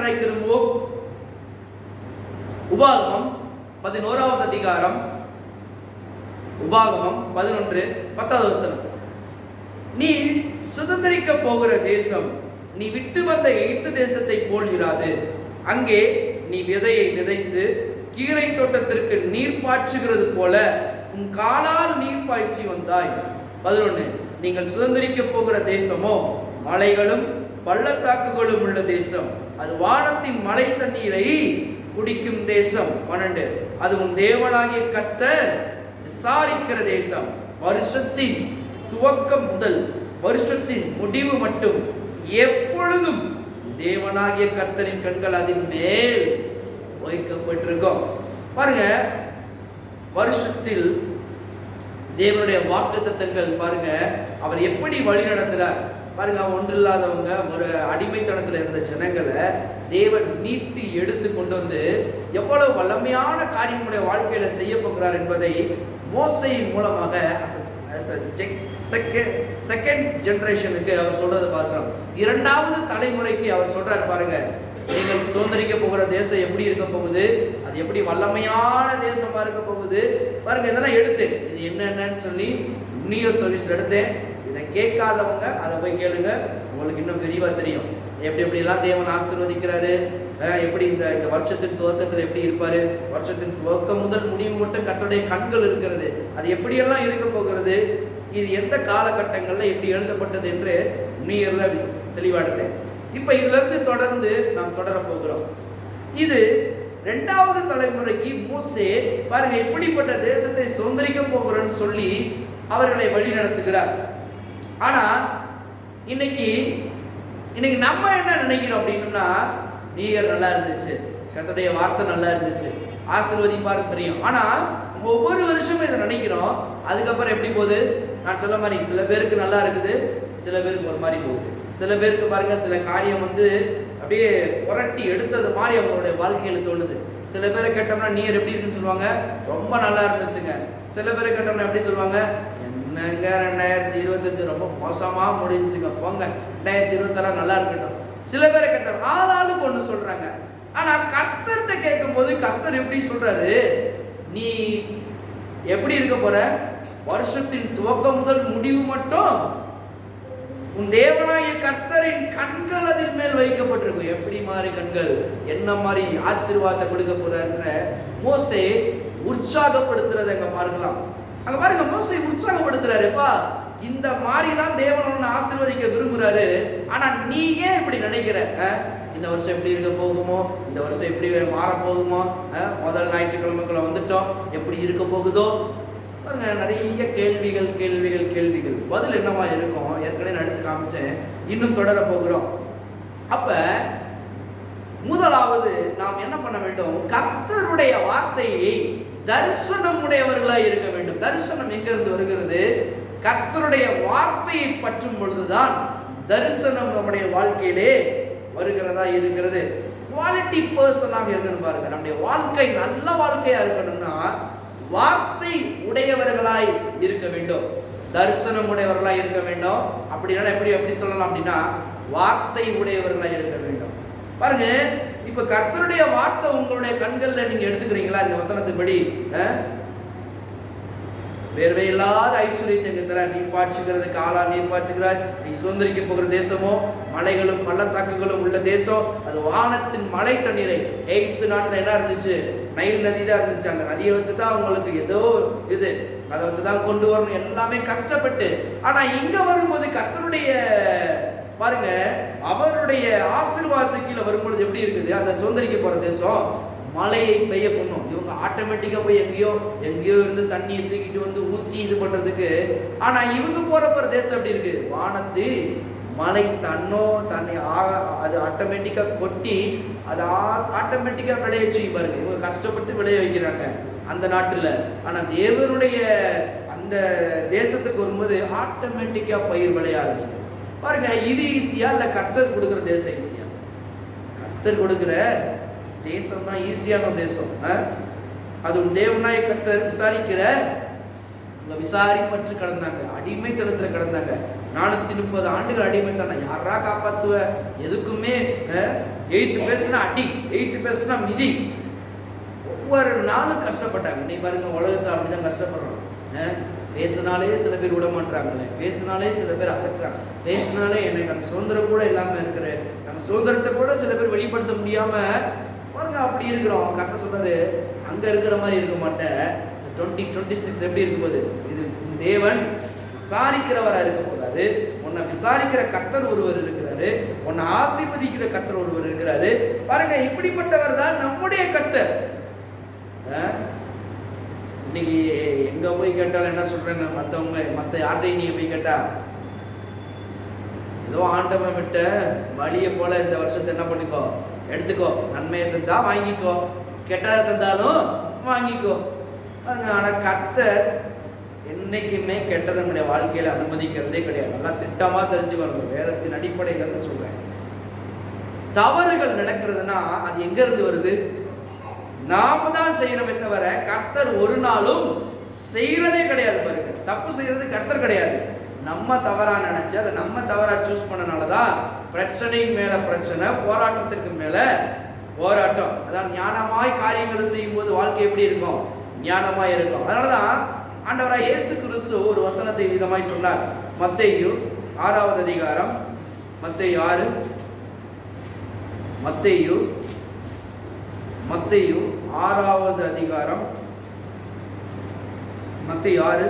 நேராய் திரும்புவோம். உபாகமம் 11வது அதிகாரம், உபாகமம் 11:10. நீ சுதந்திரிக்க போகிற தேசம் நீ விட்டு வந்த எகிப்து தேசத்தை போல் இராது. அங்கே நீ விதையை விதைத்து கீரை தோட்டத்திற்கு நீர் பாய்ச்சுகிறது போல உன் காலால் நீர் பாய்ச்சி வந்தாய். 11. நீங்கள் சுதந்திரிக்க போகிற தேசமோ மலைகளும் பள்ளத்தாக்குகளும் உள்ள தேசம், அது வானத்தின் மழை தண்ணீரை குடிக்கும் தேசம். 12. அது உன் தேவனாகிய கர்த்தர் விசாரிக்கிற தேசம். வருஷத்தின் துவக்கம் முதல் வருஷத்தின் முடிவு மட்டும் எப்பொழுதும் தேவனாகிய கர்த்தரின் கண்கள் அதன் மேல் வைக்கப்பட்டிருக்கும். பாருங்க, வருஷத்தில் தேவனுடைய வாக்குத்தத்தங்கள் பாருங்க, அவர் எப்படி வழி நடத்துறார் பாருங்க. ஒன்றில்லாதவங்க, ஒரு அடிமைத்தனத்தில் இருந்த ஜனங்களை தேவன் மீட்டு எடுத்து கொண்டு வந்து எவ்வளவு வல்லமையான காரியங்களுடைய வாழ்க்கையில செய்ய போகிறார் என்பதை மோசையின் மூலமாக செகண்ட் ஜெனரேஷனுக்கு அவர் சொல்றது பார்க்கிறோம். இரண்டாவது தலைமுறைக்கு அவர் சொல்றாரு பாருங்க, நீங்கள் சுதந்திரிக்க போகிற தேசம் எப்படி இருக்க போகுது, அது எப்படி வல்லமையான தேசமா இருக்க போகுது பாருங்க. இதெல்லாம் எடுத்து இது என்னன்னு சொல்லி நியூ இயர் சர்வீஸ்ல எடுத்தேன். இதை கேட்காதவங்க அதை போய் கேளுங்க, உங்களுக்கு இன்னும் விரிவா தெரியும். எப்படிலாம் தேவன் ஆசீர்வதிக்கிறாரு, எப்படி இந்த வருஷத்தின் துவக்கத்தில் எப்படி இருப்பாரு, வருஷத்தின் துவக்கம் முதல் முடிவு மட்டும் கர்த்தருடைய கண்கள் இருக்கிறது, அது எப்படியெல்லாம் இருக்க போகிறது, இது எந்த காலகட்டங்களில் எப்படி எழுதப்பட்டது என்று நியூ இயர்ல தெளிவா எடுத்தேன். இப்ப இதுல இருந்து தொடர்ந்து நாம் தொடர போகிறோம். இது இரண்டாவது தலைமுறைக்கு மோசே பாருங்க எப்படிப்பட்ட தேசத்தை சுதந்திரிக்க போகிறோன்னு சொல்லி அவர்களை வழி நடத்துகிறார். ஆனா இன்னைக்கு நம்ம என்ன நினைக்கிறோம் அப்படின்னா, நியூ இயர் நல்லா இருந்துச்சு, கர்த்தருடைய வார்த்தை நல்லா இருந்துச்சு, ஆசீர்வதிப்பாரு தெரியும். ஆனா ஒவ்வொரு வருஷமும் இதை நினைக்கிறோம். அதுக்கப்புறம் எப்படி போகுது? நான் சொல்ல மாதிரி சில பேருக்கு நல்லா இருக்குது, சில பேருக்கு ஒரு மாதிரி போகுது. சில பேருக்கு பாருங்க சில காரியம் அப்படியே புரட்டி எடுத்தது மாதிரி அவங்களுடைய வாழ்க்கையில தோணுது. சில பேரை கேட்டோம்னா நியூ இயர் எப்படி இருக்குன்னு சொல்லுவாங்க, ரொம்ப நல்லா இருந்துச்சுங்க. சில பேரை கேட்டோம்னா எப்படி சொல்லுவாங்க, என்னங்க 2025 ரொம்ப மோசமா முடிஞ்சுங்க, போங்க 2026 நல்லா இருக்கட்டும். சில பேரை கேட்டோம் ஆளாளுக்கு ஒன்று சொல்றாங்க. ஆனா கர்த்தர்கிட்ட கேட்கும் போது கர்த்தர் எப்படி சொல்றாரு, நீ எப்படி இருக்க போற, வருஷத்தின் துவக்கம் முதல் முடிவு மட்டும் உன் தேவனாகிய கர்த்தரின் கண்கள் அதில் மேல் வைக்கப்பட்டிருக்கும். எப்படி மாதிரி கண்கள், என்ன மாதிரி ஆசீர்வாதத்தை கொடுக்க போறாருன்னு மோசே உற்சாகப்படுத்துறதை அங்க பார்க்கலாம். அங்க பாருங்க, மோசே உற்சாகப்படுத்துறாருப்பா, இந்த மாதிரி தான் தேவன் உன்னை ஆசீர்வதிக்க விரும்புறாரு. ஆனா நீ ஏன் இப்படி நினைக்கிற, இந்த வருஷம் எப்படி இருக்க போகுமோ, இந்த வருஷம் எப்படி மாற போகுமோ, முதல் ஞாயிற்றுக்கிழமைக்குள்ள வந்துட்டோம், எப்படி இருக்க போகுதோ பாருங்க. நிறைய கேள்விகள். பதில் என்னவா இருக்கும் ஏற்கனவே நான் எடுத்து காமிச்சேன், இன்னும் தொடர போகிறோம். அப்ப முதலாவது நாம் என்ன பண்ண வேண்டும், கர்த்தருடைய வார்த்தையை தரிசனம் உடையவர்களாய் இருக்க வேண்டும். தரிசனம் எங்க இருந்து வருகிறது? கர்த்தருடைய வார்த்தையை பற்றும் பொழுதுதான் தரிசனம் நம்முடைய வாழ்க்கையிலே வருகிறதா இருக்கிறது. குவாலிட்டி பர்சனாக இருக்கணும் பாருங்க. நம்முடைய வாழ்க்கை நல்ல வாழ்க்கையா இருக்கணும்னா வார்த்தை உடையவர்களாய் இருக்க வேண்டும், தரிசனம் உடையவர்களாய் இருக்க வேண்டும். அப்படின்னா எப்படி சொல்லலாம் அப்படின்னா, வார்த்தை உடையவர்களாய் இருக்க வேண்டும். பாருங்க, இப்ப கர்த்தருடைய வார்த்தை உங்களுடைய கண்கள்ல நீங்க எடுத்துக்கிறீங்களா? இந்த வசனத்தின்படி வேர்வை இல்லாத ஐஸ்வர்யத்தை எங்க தர, நீ பாய்ச்சுகிறது காலா நீர் பாய்ச்சுகிறார். நீ சுதந்திரிக்க போகிற தேசமோ மலைகளும் பள்ளத்தாக்குகளும் உள்ள தேசம், அது வானத்தின் மழை தண்ணீரை. எகிப்து நாட்டில் என்ன இருந்துச்சு? நைல் நதி தான் இருந்துச்சு. அந்த நதியை வச்சுதான் அவங்களுக்கு ஏதோ இது, அதை வச்சுதான் கொண்டு வரணும், எல்லாமே கஷ்டப்பட்டு. ஆனா இங்க வரும்போது கர்த்தருடைய பாருங்க, அவருடைய ஆசீர்வாதத்துக்கு கீழே வரும்பொழுது எப்படி இருக்குது? அந்த சுதந்திரிக்க போற தேசம் மழையை பெய்ய பண்ணும். இவங்க ஆட்டோமேட்டிக்கா போய் எங்கேயோ இருந்து தண்ணியை தூக்கிட்டு வந்து ஊத்தி இது பண்றதுக்கு. ஆனா இவங்க போற தேசம் எப்படி இருக்கு? வானத்து மழை தண்ணி அது ஆட்டோமேட்டிக்கா கொட்டி அது ஆட்டோமேட்டிக்கா விளைய செய்யும் பாருங்க. இவங்க கஷ்டப்பட்டு விளைய வைக்கிறாங்க அந்த நாட்டுல. ஆனா தேவனுடைய அந்த தேசத்துக்கு வரும்போது ஆட்டோமேட்டிக்கா பயிர் விளைய ஆரம்பிக்கும் பாருங்க. இது ஈஸியா இல்ல கர்த்தர் கொடுக்குற தேசம் ஈஸியா? கர்த்தர் கொடுக்குற தேசம் தான் ஈஸியான தேசம். அது தேவனாய கர்த்தர் விசாரிக்கிற விசாரிப்பற்று கடந்தாங்க, அடிமைத்தனத்துல கடந்தாங்க. 430 ஆண்டுகள் அடிமைத்தனம். யாரா காப்பாத்துவ? எதுக்குமே எய்த்து பேசுனா அடி, எய்த்து பேசுனா மிதி. ஒவ்வொரு நாளும் கஷ்டப்பட்டாங்க. நீ பாருங்க, உலகத்தில் அப்படிதான் கஷ்டப்படுறோம். பேசினாலே சில பேர் விட மாட்டாங்களே, பேசினாலே சில பேர் அகற்றாங்க, பேசினாலே எனக்கு அந்த சுதந்திரம் கூட இல்லாமல் இருக்கிற, நம்ம சுதந்திரத்தை கூட சில பேர் வெளிப்படுத்த முடியாம பாருங்க அப்படி இருக்கிறோம். கரெக்டாக சொல்றாரு, அங்க இருக்கிற மாதிரி இருக்க மாட்டேன். 2026 எப்படி இருக்கும் போது, இது தேவன் விசாரிக்கிறவரா இருக்க போதாது. உன்னை விசாரிக்கிற கர்த்தர் ஒருவர் இருக்கிறாரு, உன்னை ஆசீர்வதிக்கிற கர்த்தர் ஒருவர் இருக்கிறாரு. பாருங்க, இப்படிப்பட்டவர் தான் நம்முடைய கர்த்தர். இன்னைக்கு எங்க போய் கேட்டாலும் என்ன சொல்றாங்க மற்றவங்க, மற்ற யார்ட்டையும் நீங்க போய் கேட்டா, ஏதோ ஆண்டவன் விட்ட வழியை போல இந்த வருஷத்தை என்ன பண்ணிக்கோ, எடுத்துக்கோ, நன்மையை தந்தா வாங்கிக்கோ, கெட்டதை தந்தாலும் வாங்கிக்கோ. ஆனா கர்த்தர் என்னைக்குமே கெட்டதை நம்முடைய வாழ்க்கையில அனுமதிக்கிறதே கிடையாது. நல்லா திட்டமா தெரிஞ்சுக்கணும். வேதத்தின் அடிப்படையில் சொல்றேன். தவறுகள் நடக்கிறதுனா அது எங்க இருந்து வருது? நாம தான் செய்யணுமே தவிர கர்த்தர் ஒரு நாளும் செய்யறதே கிடையாது. பாருங்க, தப்பு செய்யறது கர்த்தர் கிடையாது. நம்ம தவறா நினைச்சு அதை நம்ம தவறா சூஸ் பண்ணனாலதான் பிரச்சனையின் மேல பிரச்சனை, போராட்டத்திற்கு மேல போராட்டம். அதான் ஞானமாய் காரியங்களை செய்யும் போது வாழ்க்கை எப்படி இருக்கும்? ஞானமாய் இருக்கும். அதனாலதான் ஆண்டவராய் இயேசு கிறிஸ்து ஒரு வசனத்தை விதமாய் சொன்னார். மத்தேயு 6வது அதிகாரம், மத்தேயு 6, மத்தேயு 6வது அதிகாரம், மத்தேயு 6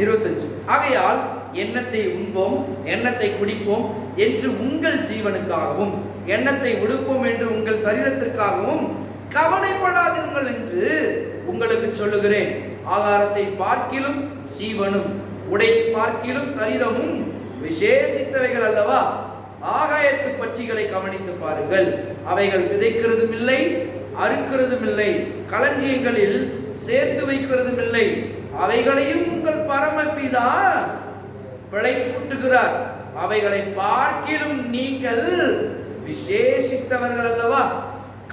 25. ஆகையால் எண்ணத்தை உண்போம், எண்ணத்தை குடிப்போம் என்று உங்கள் ஜீவனுக்காகவும், எண்ணத்தை உடுப்போம் என்று உங்கள் சரீரத்திற்காகவும் கவலைப்படாதீர்கள் என்று உங்களுக்கு சொல்லுகிறேன். ஆகாரத்தை பார்க்கிலும் ஜீவனும், உடையை பார்க்கிலும் சரீரமும் விசேஷித்தவைகள் அல்லவா? ஆகாயத்து பட்சிகளை கவனித்து பாருங்கள். அவைகள் விதைக்கிறதும் இல்லை, அறுக்கிறதும் இல்லை, களஞ்சியங்களில் சேர்த்து வைக்கிறதும் இல்லை. அவைகளையும் உங்கள் பரமபிதா பிழைப்பூட்டுகிறார். அவைகளை பார்க்கிலும் நீங்கள் விசேஷித்தவர்கள் அல்லவா?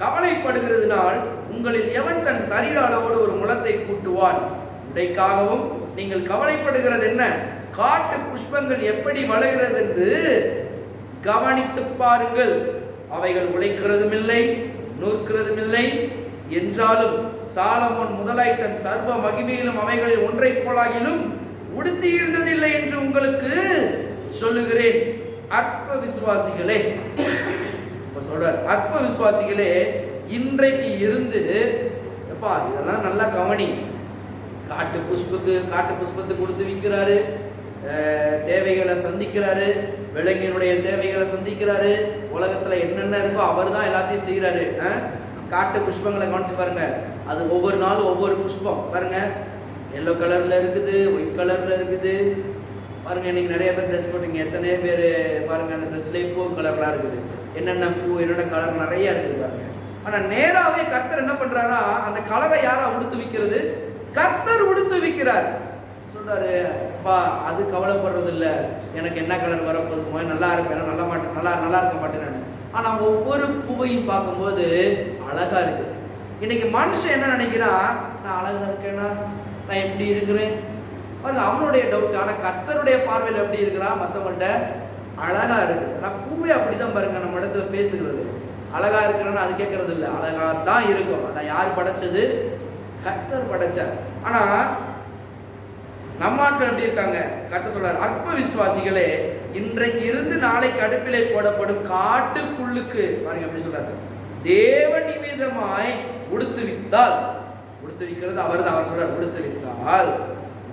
கவலைப்படுகிறதுனால் உங்களில் எவன் தன் சரீர அளவோடு ஒரு முளத்தை கூட்டுவான்? உடைக்காகவும் நீங்கள் கவலைப்படுகிறது என்ன? காட்டு புஷ்பங்கள் எப்படி வளர்கிறது என்று கவனித்து பாருங்கள். அவைகள் உழைக்கிறதும் இல்லை, நூற்கிறதும் இல்லை. என்றாலும் சாலமோன் முதலாய் தன் சர்வ மகிமையிலும் அவைகளில் ஒன்றை போலாகிலும் உடுத்தி இருந்ததில்லை என்று உங்களுக்கு சொல்லுகிறேன். அற்ப விசுவாசிகளே, சொல்றார், அற்ப விசுவாசிகளே, இன்றைக்கு இருந்து எப்பா இதெல்லாம் நல்லா கவனி. காட்டு புஷ்பத்துக்கு கொடுத்து விற்கிறாரு, தேவைகளை சந்திக்கிறாரு, விலங்கினுடைய தேவைகளை சந்திக்கிறாரு, உலகத்துல என்னென்ன இருக்கோ அவர் தான் எல்லாத்தையும் செய்யறாரு. காட்டு புஷ்பங்களை கவனிச்சு பாருங்க. அது ஒவ்வொரு நாளும் ஒவ்வொரு புஷ்பம் பாருங்க. எல்லோ கலர்ல இருக்குது, ஒயிட் கலர்ல இருக்குது. பாருங்க, இன்னைக்கு நிறைய பேர் ட்ரெஸ் போட்டீங்க, எத்தனை பேர் பாருங்க அந்த ட்ரெஸ்லேயே பூ கலர்லாம் இருக்குது. என்னென்ன பூ, என்னென்ன கலர் நிறைய இருக்குது பாருங்க. ஆனா நேராவே கர்த்தர் என்ன பண்றாரா, அந்த கலரை யாரா உடுத்து விற்கிறது? கர்த்தர் உடுத்து விற்கிறார். சொல்றாரு, அப்பா அது கவலைப்படுறது இல்லை, எனக்கு என்ன கலர் வரப்போகுதுமோ, நல்லா இருப்பேன், நல்லா இருக்க மாட்டேன். ஆனா ஒவ்வொரு பூவையும் பார்க்கும்போது அழகா இருக்குது. இன்னைக்கு மனுஷன் என்ன நினைக்கிறான், நான் அழகா இருக்கேனா, நான் எப்படி இருக்கிறேன் பாருங்க, அவனுடைய டவுட். ஆனா கர்த்தருடைய பார்வையில் எப்படி இருக்கிறான், மற்றவங்கள்ட்ட அழகா இருக்கு. நான் பூவே அப்படிதான் பாருங்க, நம்ம இடத்துல பேசுகிறது அழகா இருக்கிறேன்னு அது கேட்கறது இல்லை, அழகா தான் இருக்கும். அதான் யார் படைச்சது? கர்த்தர் படைச்சார். ஆனா நம்ம ஆட்கள் எப்படி இருக்காங்க? கர்த்தர் சொல்றாரு, அற்ப விசுவாசிகளே, இன்றைக்கு இருந்து நாளைக்கு அடுப்பிலே போடப்படும் காட்டு புல்லுக்கு பாருங்க எப்படி சொல்றாரு, தேவ நிவேதமாய் உடுத்து விற்கிறது அவர் தான். அவர் சொல்றார், உடுத்து வித்தால்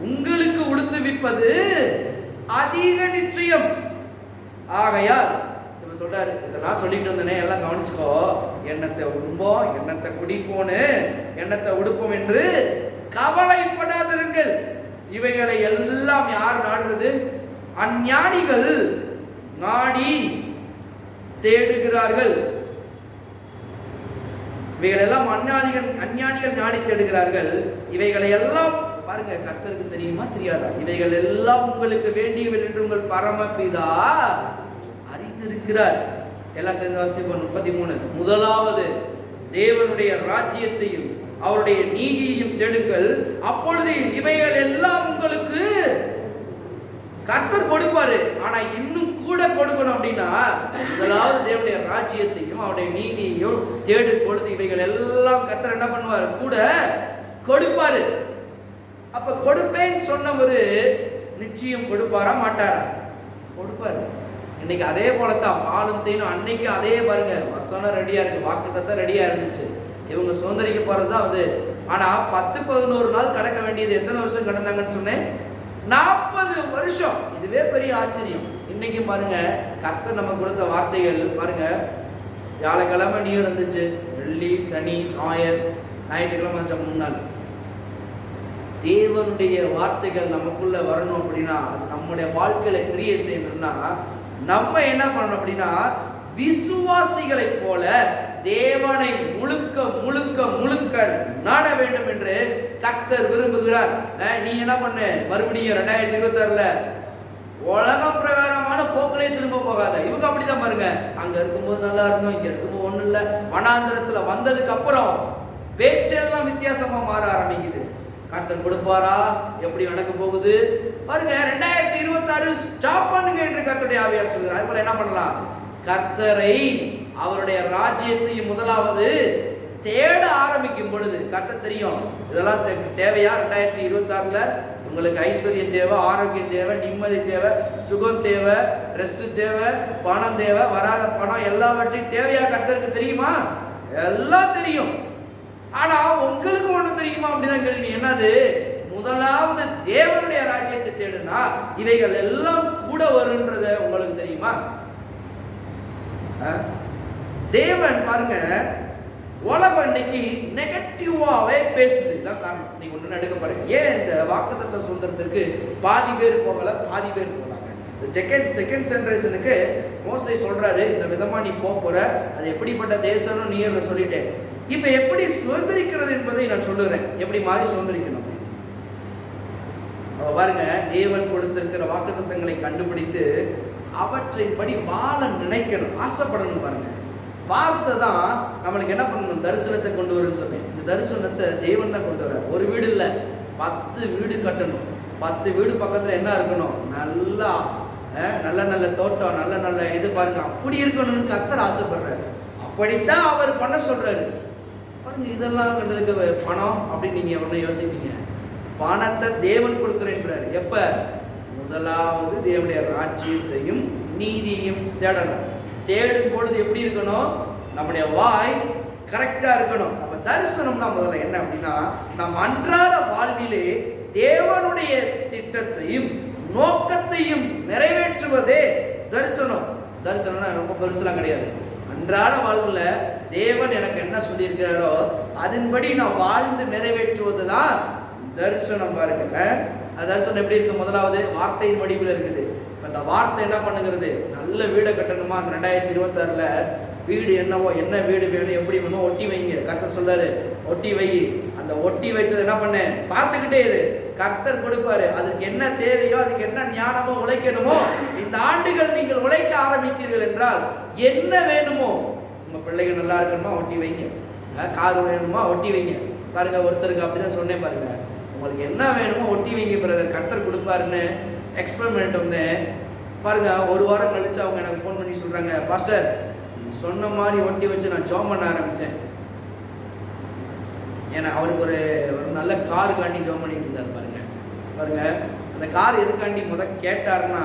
உங்களுக்கு உடுத்து விற்பது அதிக நிச்சயம். ஆகையால் இவர் சொல்றாரு, இதெல்லாம் சொல்லிட்டு வந்தனே, எல்லாம் கவனிச்சுக்கோ. எண்ணத்தை உண்போம், எண்ணத்தை குடிப்போன்னு, எண்ணத்தை உடுப்போம் என்று கவலைப்படாதிருங்கள். இவைகளை எல்லாம் யார் நாடுறது? அஞ்ஞானிகள் நாடி தேடுகிறார்கள். இவைகள் எல்லாம் அஞ்ஞானிகள் நாடி தேடுகிறார்கள். இவைகளை எல்லாம் பாருங்க, கர்த்தருக்கு தெரியுமா தெரியாதா? இவைகள் எல்லாம் உங்களுக்கு வேண்டியவை என்று உங்கள் பரமபிதா அறிந்திருக்கிறார். எல்லாம் சேர்ந்து வாசிப்போம். 33. முதலாவது தேவனுடைய ராஜ்யத்தையும் அவருடைய நீதியையும் தேடுங்கள், அப்பொழுது இவைகள் எல்லாம் உங்களுக்கு கர்த்தர் கொடுப்பாரு. ஆனா இன்னும் கூட கொடுக்கணும் அப்படின்னா முதலாவது தேவனுடைய ராஜ்யத்தையும் அவருடைய நீதியையும் தேடும் பொழுது இவைகள் எல்லாம் கர்த்தர் என்ன பண்ணுவாரு? கூட கொடுப்பாரு. அப்ப கொடுப்பேன்னு சொன்னவரு நிச்சயம் கொடுப்பாரா மாட்டாரா? கொடுப்பாரு. இன்னைக்கு அதே போலத்தான் பாலும் தேனும். அன்னைக்கு அதே பாருங்க, வசனம் ரெடியா இருக்கு, வாக்குத்தத்தம் ரெடியா இருந்துச்சு, இவங்க சுதந்திரிக்க போறதுதான் அது. ஆனா 10-11 நாள் கடக்க வேண்டியது எத்தனை வருஷம் கடந்தாங்கன்னு சொன்னேன்? 40 வருஷம். இதுவே பெரிய ஆச்சரியம். இன்னைக்கு பாருங்க, கர்த்தர் நம்ம கொடுத்த வார்த்தைகள் பாருங்க, வியாழக்கிழமை நியூ இயர் வந்துச்சு, வெள்ளி சனி ஞாயிறு ஞாயிற்றுக்கிழமை 3 நாள். தேவனுடைய வார்த்தைகள் நமக்குள்ள வரணும் அப்படின்னா, நம்முடைய வாழ்க்கையில கிரியை செய்யணும்னா நம்ம என்ன பண்ணணும் அப்படின்னா, விசுவாசிகளை போல தேவனை முழுக்க முழுக்க முழுக்க நாட வேண்டும் என்று கர்த்தர் விரும்புகிறார். நீ என்ன பண்ண, மறுபடியும் 2026ல உலகம் பிரகாரமான போக்களே திரும்ப போகாத. இவங்க அப்படிதான் பாருங்க, அங்க இருக்கும்போது நல்லா இருந்தோம், இங்க இருக்கும்போது ஒண்ணும் இல்லை. வனாந்திரத்துல வந்ததுக்கு அப்புறம் பேச்செல்லாம் வித்தியாசமா மாற ஆரம்பிக்குது. கர்த்தர் கொடுப்பாரா? எப்படி நடக்க போகுது பாருங்க. 2026 ஸ்டாப் பண்ணுங்க என்று கர்த்தருடைய ஆவியார் சொல்கிறார். அது போல என்ன பண்ணலாம்? கர்த்தரை அவருடைய ராஜ்யத்தையும் முதலாவது தேட ஆரம்பிக்கும் பொழுது கர்த்தர் தெரியும் இதெல்லாம் தேவையா. 2026ல உங்களுக்கு ஐஸ்வர்யம் தேவை, ஆரோக்கியம் தேவை, நிம்மதி தேவை, சுகம் தேவை, ரெஸ்ட் தேவை, பணம் தேவை, வராத பணம் எல்லாவற்றையும் தேவையா கர்த்தருக்கு தெரியுமா? எல்லாம் தெரியும். ஆனா உங்களுக்கு ஒண்ணு தெரியுமா அப்படிதான் கேள்வி. என்னது? முதலாவது தேவனுடைய ராஜ்யத்தை தேடுனா இவைகள் எல்லாம் கூட வரும்ன்றது உங்களுக்கு தெரியுமா? தேவன் பாருங்க, உலகம் இன்னைக்கு நெகட்டிவாவே பேசுது. இதான் காரணம். நீங்க ஒண்ணு எடுக்க பாருங்க, ஏன் இந்த வாக்குத்தத்த சுதந்திரத்திற்கு பாதி பேர் போகல, பாதி பேர் போனாங்க. இந்த செகண்ட் ஜெனரேஷனுக்கு மோசே சொல்றாரு, இந்த விதமா நீ போற, அது எப்படிப்பட்ட தேசம்னு நீ சொல்லிட்டேன். இப்ப எப்படி சுதந்திரிக்கிறது என்பதை நான் சொல்லுறேன், எப்படி மாறி சுதந்திரிக்கணும். பாருங்க, தேவன் கொடுத்திருக்கிற வாக்குத்தத்தங்களை கண்டுபிடித்து அவற்றைப்படி வாழ நினைக்கணும், ஆசைப்படணும். பாருங்க, வார்த்தை தான் நம்மளுக்கு என்ன பண்ணணும்? தரிசனத்தை கொண்டு வரும்னு சொன்னேன். இந்த தரிசனத்தை தேவன் தான் கொண்டு வர்றார். ஒரு வீடு இல்லை, 10 வீடு கட்டணும். 10 வீடு பக்கத்துல என்ன இருக்கணும்? நல்லா நல்ல நல்ல தோட்டம், நல்ல நல்ல இது பாருங்க, அப்படி இருக்கணும்னு கர்த்தர் ஆசைப்படுறாரு. அப்படித்தான் அவர் பண்ண சொல்றாரு. பாருங்க, இதெல்லாம் கண்டிருக்க பணம் அப்படின்னு நீங்க ஒண்ணு யோசிப்பீங்க. பணத்தை தேவன் கொடுக்கிறேன்றாரு. எப்ப? முதலாவது தேவனுடைய ராஜ்யத்தையும் நீதியையும் தேடணும். தேடும் பொழுது எப்படி இருக்கணும்? நம்முடைய வாய் கரெக்டா இருக்கணும். அப்ப தரிசனம்னா முதல்ல என்ன அப்படின்னா, நம் அன்றாட வாழ்விலே தேவனுடைய திட்டத்தையும் நோக்கத்தையும் நிறைவேற்றுவதே தரிசனம். தரிசனம்னா ரொம்ப பெருசுலாம் கிடையாது. அன்றாட வாழ்வுல தேவன் எனக்கு என்ன சொல்லியிருக்கிறாரோ அதன்படி நான் வாழ்ந்து நிறைவேற்றுவது தான் தரிசனம். பாருங்க, தரிசனம் எப்படி இருக்கு? முதலாவது வார்த்தையின் வடிவில் இருக்குது. இப்போ இந்த வார்த்தை என்ன பண்ணுகிறது? நல்ல வீடை கட்டணுமா? அந்த 2026ல வீடு என்னவோ, என்ன வீடு வேணும், எப்படி வேணும், ஒட்டி வைங்க. கர்த்தர் சொல்றாரு, ஒட்டி வை. அந்த ஒட்டி வைத்தது என்ன பண்ண? பார்த்துக்கிட்டே இரு, கர்த்தர் கொடுப்பாரு. அதுக்கு என்ன தேவையோ, அதுக்கு என்ன ஞானமோ உழைக்கணுமோ, இந்த ஆண்டுகள் நீங்கள் உழைக்க ஆரம்பித்தீர்கள் என்றால் என்ன வேணுமோ, உங்க பிள்ளைங்க நல்லா இருக்கணுமா, ஒட்டி வைங்க. கார் வேணுமா, ஒட்டி வைங்க. பாருங்க, ஒருத்தருக்கு அப்படிதான் சொன்னேன். பாருங்க, உங்களுக்கு என்ன வேணுமோ ஒட்டி வைங்க பிரதர், கர்த்தர் கொடுப்பாருன்னு எக்ஸ்பெரிமெண்ட் வந்து பாருங்க. ஒரு வாரம் கழிச்சு அவங்க எனக்கு ஃபோன் பண்ணி சொல்றாங்க, பாஸ்டர் சொன்ன மாதிரி ஒட்டி வச்சு நான் ஜாப் பண்ண ஆரம்பிச்சேன். ஏன்னா அவருக்கு ஒரு நல்ல காருக்காண்டி ஜாப் பண்ணிட்டு இருந்தார். பாருங்க பாருங்க, அந்த கார் எதுக்காண்டி கேட்டாருன்னா,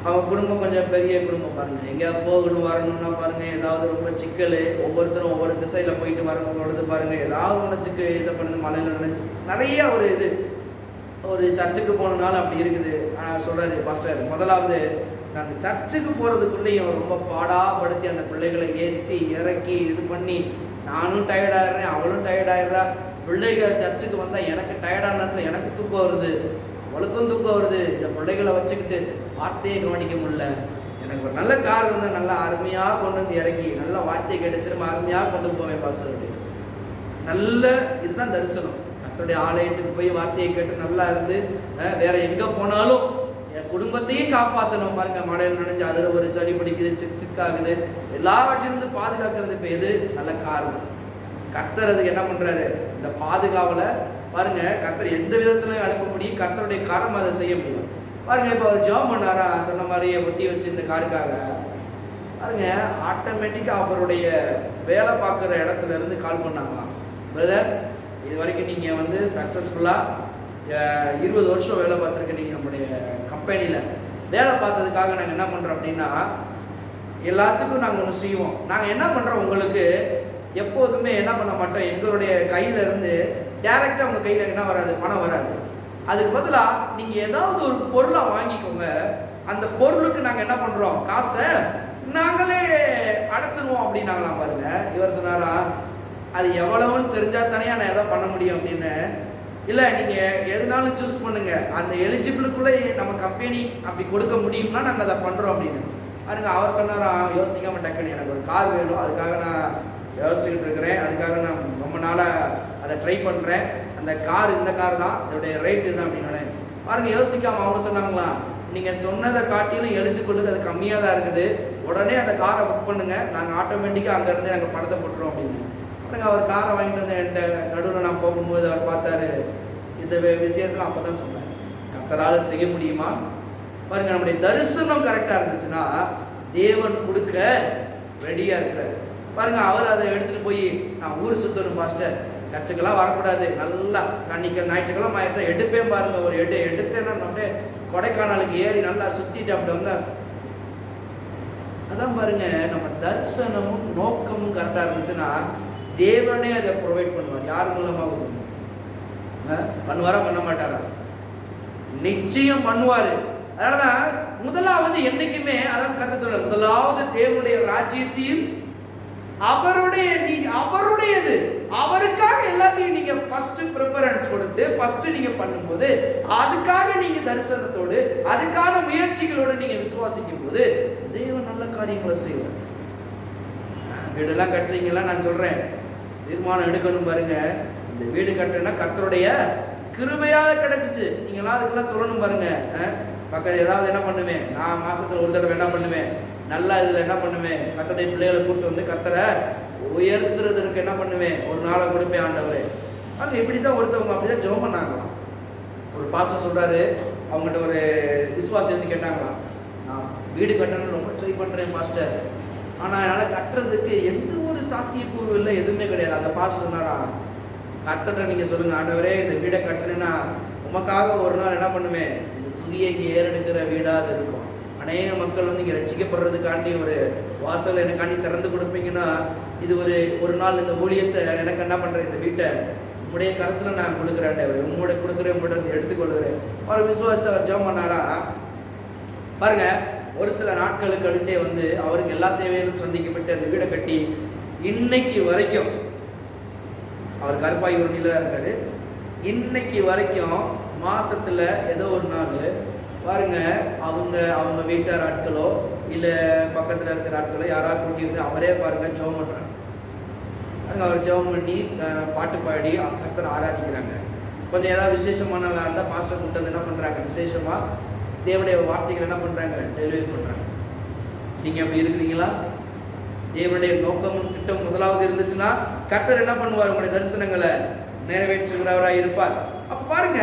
அவங்க குடும்பம் கொஞ்சம் பெரிய குடும்பம். பாருங்க, எங்கேயா போகணும் வரணும்னா பாருங்க, ஏதாவது ரொம்ப சிக்கல், ஒவ்வொருத்தரும் ஒவ்வொரு திசையில போயிட்டு வரவங்களோடது பாருங்க, ஏதாவது ஒன்றுச்சுக்கு இதை பண்ணுது, மலையில நினைச்சு நிறைய ஒரு இது, ஒரு சர்ச்சுக்கு போனதுனால அப்படி இருக்குது. ஆனால் சொல்றாரு பாஸ்டர், முதலாவது நான் அந்த சர்ச்சுக்கு போறதுக்குள்ளேயும் ரொம்ப பாடாப்படுத்தி அந்த பிள்ளைகளை ஏற்றி இறக்கி இது பண்ணி, நானும் டயர்டாயிடுறேன், அவளும் டயர்டாயிடுறா. பிள்ளைகள் சர்ச்சுக்கு வந்தால் எனக்கு டயர்டான நேரத்தில் எனக்கு தூக்கம் வருது, அவளுக்கும் தூக்கம் வருது. இந்த பிள்ளைகளை வச்சுக்கிட்டு வார்த்தையை கவனிக்க முடியல. எனக்கு ஒரு நல்ல கார் இருந்தால் நல்லா அருமையாக கொண்டு வந்து இறக்கி நல்லா வார்த்தையை கேட்டு திரும்ப அருமையாக கொண்டு போவேன் பாஸ்டர் அப்படின்னு. நல்ல இதுதான் தரிசனம். கர்த்தருடைய ஆலயத்துக்கு போய் வார்த்தையை கேட்டு நல்லா இருந்து வேற எங்கே போனாலும் என் குடும்பத்தையும் காப்பாற்றணும். பாருங்க, மழையில் நினைஞ்சு அதில் ஒரு சளி பிடிக்குது, சிக்காகுது, எல்லாவற்றிலிருந்து பாதுகாக்கிறது இப்போ எது? நல்ல கார் தான். கர்த்தர் அதுக்கு என்ன பண்றாரு, இந்த பாதுகாவலை பாருங்க, கர்த்தர் எந்த விதத்துல அனுப்ப முடியும், கர்த்தருடைய காரம் அதை செய்ய முடியும். பாருங்க, இப்போ அவர் ஜெபம் பண்ணாரா, சொன்ன மாதிரியே ஒட்டி வச்சு இந்த காருக்காக, பாருங்க ஆட்டோமேட்டிக்காக அவருடைய வேலை பார்க்குற இடத்துல இருந்து கால் பண்ணாங்களாம், பிரதர் இது வரைக்கும் நீங்கள் வந்து சக்ஸஸ்ஃபுல்லாக 20 வருஷம் வேலை பார்த்துருக்க நீங்கள் நம்முடைய கம்பெனியில் வேலை பார்த்ததுக்காக நாங்கள் என்ன பண்ணுறோம் அப்படின்னா, எல்லாத்துக்கும் நாங்கள் ஒன்று செய்வோம். நாங்கள் என்ன பண்ணுறோம், உங்களுக்கு எப்போதுமே என்ன பண்ண மாட்டோம், எங்களுடைய கையில் இருந்து டைரெக்டாக உங்கள் கையில் என்ன வராது, பணம் வராது. அதுக்கு பதிலாக நீங்கள் ஏதாவது ஒரு பொருளை வாங்கிக்கோங்க, அந்த பொருளுக்கு நாங்கள் என்ன பண்ணுறோம், காசை நாங்களே அடைச்சிருவோம் அப்படின்னாங்களாம். பாருங்க, இவர் சொன்னாரா, அது எவ்வளவுன்னு தெரிஞ்சால் தானே நான் எதாவது பண்ண முடியும் அப்படின்னு. இல்லை, நீங்கள் எதுனாலும் சூஸ் பண்ணுங்கள், அந்த எலிஜிபிளுக்குள்ளே நம்ம கம்பெனி அப்படி கொடுக்க முடியும்னா நாங்கள் அதை பண்ணுறோம் அப்படின்னு. பாருங்க, அவர் சொன்னாரா, யோசிக்காமல் டக்குன்னு எனக்கு ஒரு கார் வேணும், அதுக்காக நான் யோசிச்சுக்கிட்டு இருக்கிறேன், அதுக்காக நான் ரொம்ப நாளாக அதை ட்ரை பண்ணுறேன், அந்த கார் இந்த கார் தான், இதோடைய ரேட்டு தான் அப்படின்னு. பாருங்கள், யோசிக்காமல் அவங்க சொன்னாங்களா, நீங்கள் சொன்னதை காட்டிலும் எலிஜிபிளுக்கு அது கம்மியாக தான் இருக்குது, உடனே அந்த காரை புக் பண்ணுங்கள், நாங்கள் ஆட்டோமேட்டிக்காக அங்கேருந்து நாங்கள் பணத்தை போட்டுருவோம் அப்படின்னு. பாருங்க, அவர் காரை வாங்கிட்டு வந்து என்கிட்ட நடுவில் நான் போகும்போது அவர் பார்த்தாரு, இந்த விஷயத்தில் அப்போ தான் சொன்னார், கர்த்தரால் செய்ய முடியுமா. பாருங்க, நம்முடைய தரிசனம் கரெக்டாக இருந்துச்சுன்னா தேவன் கொடுக்க ரெடியாக இருக்கிறார். பாருங்க, அவர் அதை எடுத்துகிட்டு போய் நான் ஊர் சுற்றணும் பாஸ்டர், சர்ச்சுக்கெல்லாம் வரக்கூடாது, நல்லா சனிக்கிழமை ஞாயிற்றுக்கிழமை ஆயிடுச்சா எடுப்பேன் பாருங்க, ஒரு எடுத்தேன்னா அப்படியே கொடைக்கானலுக்கு ஏறி நல்லா சுற்றிட்டு அப்படி வந்தால். அதான் பாருங்க, நம்ம தரிசனமும் நோக்கமும் கரெக்டாக இருந்துச்சுன்னா தேவனே அதை ப்ரொவைட் பண்ணுவார். யார் மூலமாகுது பண்ணுவாரா, பண்ண மாட்டாரா? நிச்சயம் பண்ணுவார். அதனாலதான் முதலாவது என்னைக்குமே அதான் கர்த்தர் சொல்ற, முதலாவது தேவனுடைய ராஜ்யத்தையும் அவருடையது, அவருக்காக எல்லாத்தையும் நீங்க ஃபர்ஸ்ட் ப்ரிஃபரன்ஸ் கொடுத்து ஃபர்ஸ்ட் நீங்க பண்ணும்போது, அதுக்காக நீங்க தரிசனத்தோடு அதுக்கான முயற்சிகளோடு நீங்க விசுவாசிக்கும் போது தேவன் நல்ல காரியங்களை செய்வார். வீடெல்லாம் கட்டுறீங்களா, நான் சொல்றேன் தீர்மானம் எடுக்கணும். பாருங்க, இந்த வீடு கட்டுறேன்னா கர்த்தருடைய கிருபையாக கிடைச்சிச்சு, நீங்களாம் அதுக்கெல்லாம் சொல்லணும். பாருங்க, பக்கத்து ஏதாவது என்ன பண்ணுவேன், நான் மாசத்துல ஒரு தடவை என்ன பண்ணுவேன், நல்லா இதில் என்ன பண்ணுவேன், கர்த்தருடைய பிள்ளைகளை கூப்பிட்டு வந்து கர்த்தரை உயர்த்துறதுக்கு என்ன பண்ணுவேன், ஒரு நாளை கொடுப்பேன் ஆண்டவரே. ஆனால் இப்படி தான் ஒருத்தவங்க அப்படி தான் ஜெபம் பண்ணாங்களாம். ஒரு பாஸ்டர் சொல்கிறாரு, அவங்ககிட்ட ஒரு விசுவாசி வந்து கேட்டாங்களாம், நான் வீடு கட்டணும்னு ரொம்ப ட்ரை பண்ணுறேன் பாஸ்டர், ஆனால் என்னால் கட்டுறதுக்கு எந்த ஒரு சாத்தியக்கூறு இல்லை, எதுவுமே கிடையாது. அந்த பாஸ்டர் சொன்னாரா, கர்த்தர்கிட்ட நீங்கள் சொல்லுங்கள், ஆண்டவரே இந்த வீடை கட்டுறேன்னா உமக்காக ஒரு நாள் என்ன பண்ணுவேன், இந்த துதியை இங்கே ஏறெடுக்கிற வீடாக அது இருக்கும், அநேக மக்கள் வந்து இங்கே ரசிக்கப்படுறதுக்காண்டி ஒரு வாசல் எனக்காண்டி திறந்து கொடுப்பீங்கன்னா, இது ஒரு நாள் இந்த ஊழியத்தை எனக்கு என்ன பண்ணுறேன், இந்த வீட்டை உங்களுடைய கருத்தில் நான் கொடுக்குறேன், உங்களோட கொடுக்குறேன், உங்களோட எடுத்துக்கொள்கிறேன். அவர் விசுவாசி அவர் ஜெபம் பண்ணாரா. பாருங்க, ஒரு சில நாட்களுக்கு கழிச்சே வந்து அவருக்கு எல்லா தேவையிலும் சந்திக்கப்பட்டு அந்த வீடை கட்டி இன்னைக்கு வரைக்கும் அவர் கருப்பாய் ஊரணியில் தான் இருக்காரு. இன்னைக்கு வரைக்கும் மாசத்துல ஏதோ ஒரு நாள் பாருங்க, அவங்க வீட்டார் ஆட்களோ இல்லை பக்கத்தில் இருக்கிற ஆட்களோ யாராவது கூட்டி வந்து அவரே பாருங்க ஜெபம் பண்ணுறாங்க. பாருங்க, அவர் ஜெபம் பண்ணி பாட்டு பாடி கர்த்தரை ஆராதிக்கிறாங்க. கொஞ்சம் ஏதாவது விசேஷமான இருந்தால் பாஸ்டர் கூட்டு வந்து என்ன பண்ணுறாங்க, விசேஷமாக தேவனுடைய வார்த்தைகள் என்ன பண்ணுறாங்க, டெலிவரி பண்ணுறாங்க. நீங்கள் அப்படி இருக்கிறீங்களா? தேவனுடைய நோக்கமும் திட்டம் முதலாவது இருந்துச்சுன்னா கர்த்தர் என்ன பண்ணுவார், உங்களுடைய தரிசனங்களை நிறைவேற்றுகிறவராக இருப்பார். அப்போ பாருங்க,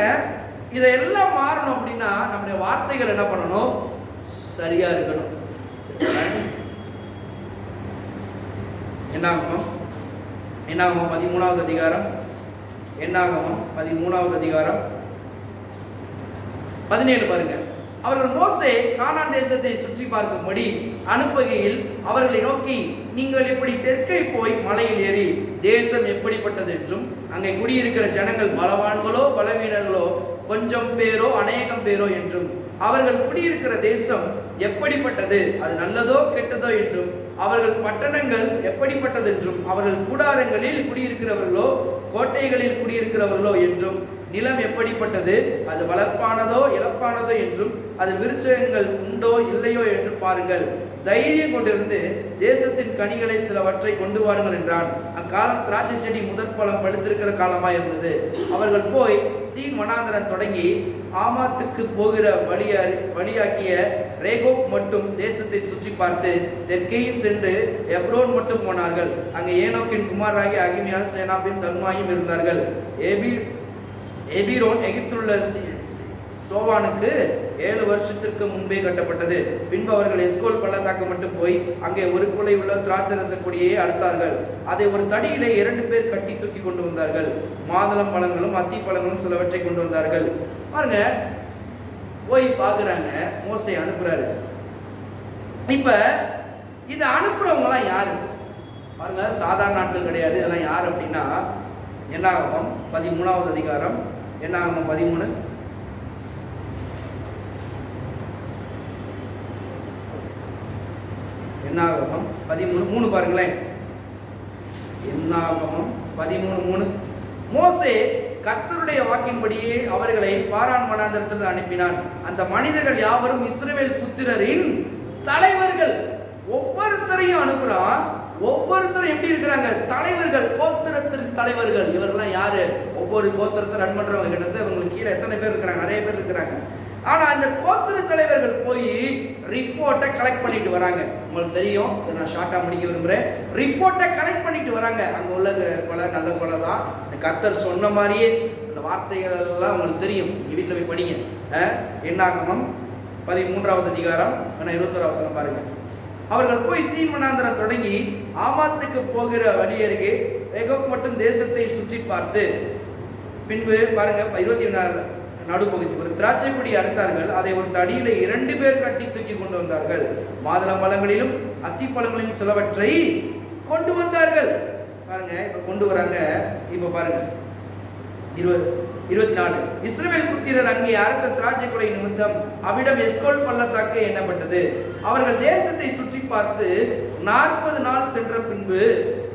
இதெல்லாம் மாறணும் அப்படின்னா நம்முடைய வார்த்தைகள் என்ன பண்ணணும், சரியா இருக்கணும். என்னாகமம் 13வது அதிகாரம், என்னாகமம் 13வது அதிகாரம் 17 பாருங்க. அவர்கள் மோசே கானான் தேசத்தை சுற்றி பார்க்கும்படி அனுப்புகையில் அவர்களை நோக்கி, நீங்கள் இப்படி தெற்கே போய் மலையில் ஏறி தேசம் எப்படிப்பட்டது என்றும் அங்கே குடியிருக்கிற ஜனங்கள் பலவான்களோ பலவீனர்களோ கொஞ்சம் பேரோ அநேகம் பேரோ என்றும் அவர்கள் குடியிருக்கிற தேசம் எப்படிப்பட்டது, அது நல்லதோ கெட்டதோ என்றும் அவர்கள் பட்டணங்கள் எப்படிப்பட்டது என்றும் அவர்கள் கூடாரங்களில் குடியிருக்கிறவர்களோ கோட்டைகளில் குடியிருக்கிறவர்களோ என்றும் நிலம் எப்படிப்பட்டது, அது வளர்ப்பானதோ இழப்பானதோ என்றும் அது விருட்சங்கள் உண்டோ இல்லையோ என்று பாருங்கள். தைரியம் கொண்டிருந்து தேசத்தின் கனிகளை சிலவற்றை கொண்டு வாருங்கள் என்றான். அக்காலம் திராட்சை செடி முதற் பழம் பழுத்திருக்கிற காலமாய் இருந்தது. அவர்கள் போய் சீன் வனாந்தரம் தொடங்கி ஆமாத்துக்கு போகிற வழியாக்கிய ரேகோப் மட்டும் தேசத்தை சுற்றி பார்த்து தெற்கேயும் சென்று எப்ரோன் மட்டும் போனார்கள். அங்கே ஏனோக்கின் குமாராகி அகிமியார் சேனாபின் தல்மாயும் இருந்தார்கள். எபிரோன் எகிப்துள்ள சோவானுக்கு 7 வருஷத்திற்கு முன்பே கட்டப்பட்டது. பின்பு அவர்கள் எஸ்கோல் பள்ளத்தாக்கு மட்டும் போய் அங்கே ஒரு குலை உள்ள திராட்சரச கொடியை அறுத்தார்கள். அதை ஒரு தடியிலே 2 பேர் கட்டி தூக்கி கொண்டு வந்தார்கள். மாதுளம் பழங்களும் அத்தி பழங்களும் சிலவற்றை கொண்டு வந்தார்கள். பாருங்க, போய் பார்க்குறாங்க, மோசே அனுப்புறாரு. இப்ப இதை அனுப்புறவங்களாம் யாரு பாருங்க, சாதாரண நாட்கள் கிடையாது. இதெல்லாம் யார் அப்படின்னா என்னாகமம் 13வது அதிகாரம், என்னாகமம் 13 என்னாகமம் 13:3 பாருங்களேன். என்னாகமம் 13:3 மோசே கர்த்தருடைய வாக்கின்படியே அவர்களை பாரான் வனாந்தரத்தில் அனுப்பினான். அந்த மனிதர்கள் யாவரும் இஸ்ரவேல் புத்திரரின் தலைவர்கள். ஒவ்வொருத்தரையும் அனுப்புறான். ஒவ்வொருத்தரும் எப்படி இருக்கிறாங்க? தலைவர்கள், கோத்திரத்தின் தலைவர்கள். இவர்கள்லாம் யாரு? ஒவ்வொரு கோத்திரத்தை ரன் பண்றவங்க. கிட்டத்தட்ட இவங்களுக்கு கீழே எத்தனை பேர் இருக்கிறாங்க? நிறைய பேர் இருக்கிறாங்க. ஆனா அந்த கோத்திர தலைவர்கள் போய் ரிப்போர்ட்டை கலெக்ட் பண்ணிட்டு வராங்க. உங்களுக்கு தெரியும், நான் ஷார்ட்டா முடிக்க விரும்புறேன். ரிப்போர்ட்டை கலெக்ட் பண்ணிட்டு வராங்க. அங்க உள்ள கொலை நல்ல கொலை தான், கர்த்தர் சொன்ன மாதிரியே அந்த வார்த்தைகள் எல்லாம் உங்களுக்கு தெரியும். வீட்டில் போய் படிங்க. என்னாகமம் 13வது அதிகாரம் 21வது வசனம் பாருங்க. அவர்கள் போய் சீன் வனாந்தரம் தொடங்கி ஆமாத்துக்கு போகிற வழி அருகே ரேகோப் மட்டும் தேசத்தை சுற்றி பார்த்து பின்பு பாருங்க 24 நடுப்பகுதி ஒரு திராட்சை கொடி அறுத்தார்கள். அதை ஒரு தடியில 2 பேர் கட்டி தூக்கி கொண்டு வந்தார்கள். மாதுளம் பழங்களிலும் அத்தி பழங்களிலும் சிலவற்றை கொண்டு வந்தார்கள். பாருங்க, இப்ப கொண்டு வராங்க. இப்ப பாருங்க 24 இஸ்ரவேல் புத்திரர் அங்கே அறுத்த திராட்சை கொலை நிமித்தம் அவ்விடம் எஸ்கோல் பள்ளத்தாக்கு எண்ணப்பட்டது. அவர்கள் தேசத்தை சுற்றி பார்த்து 40 நாள் சென்ற பின்பு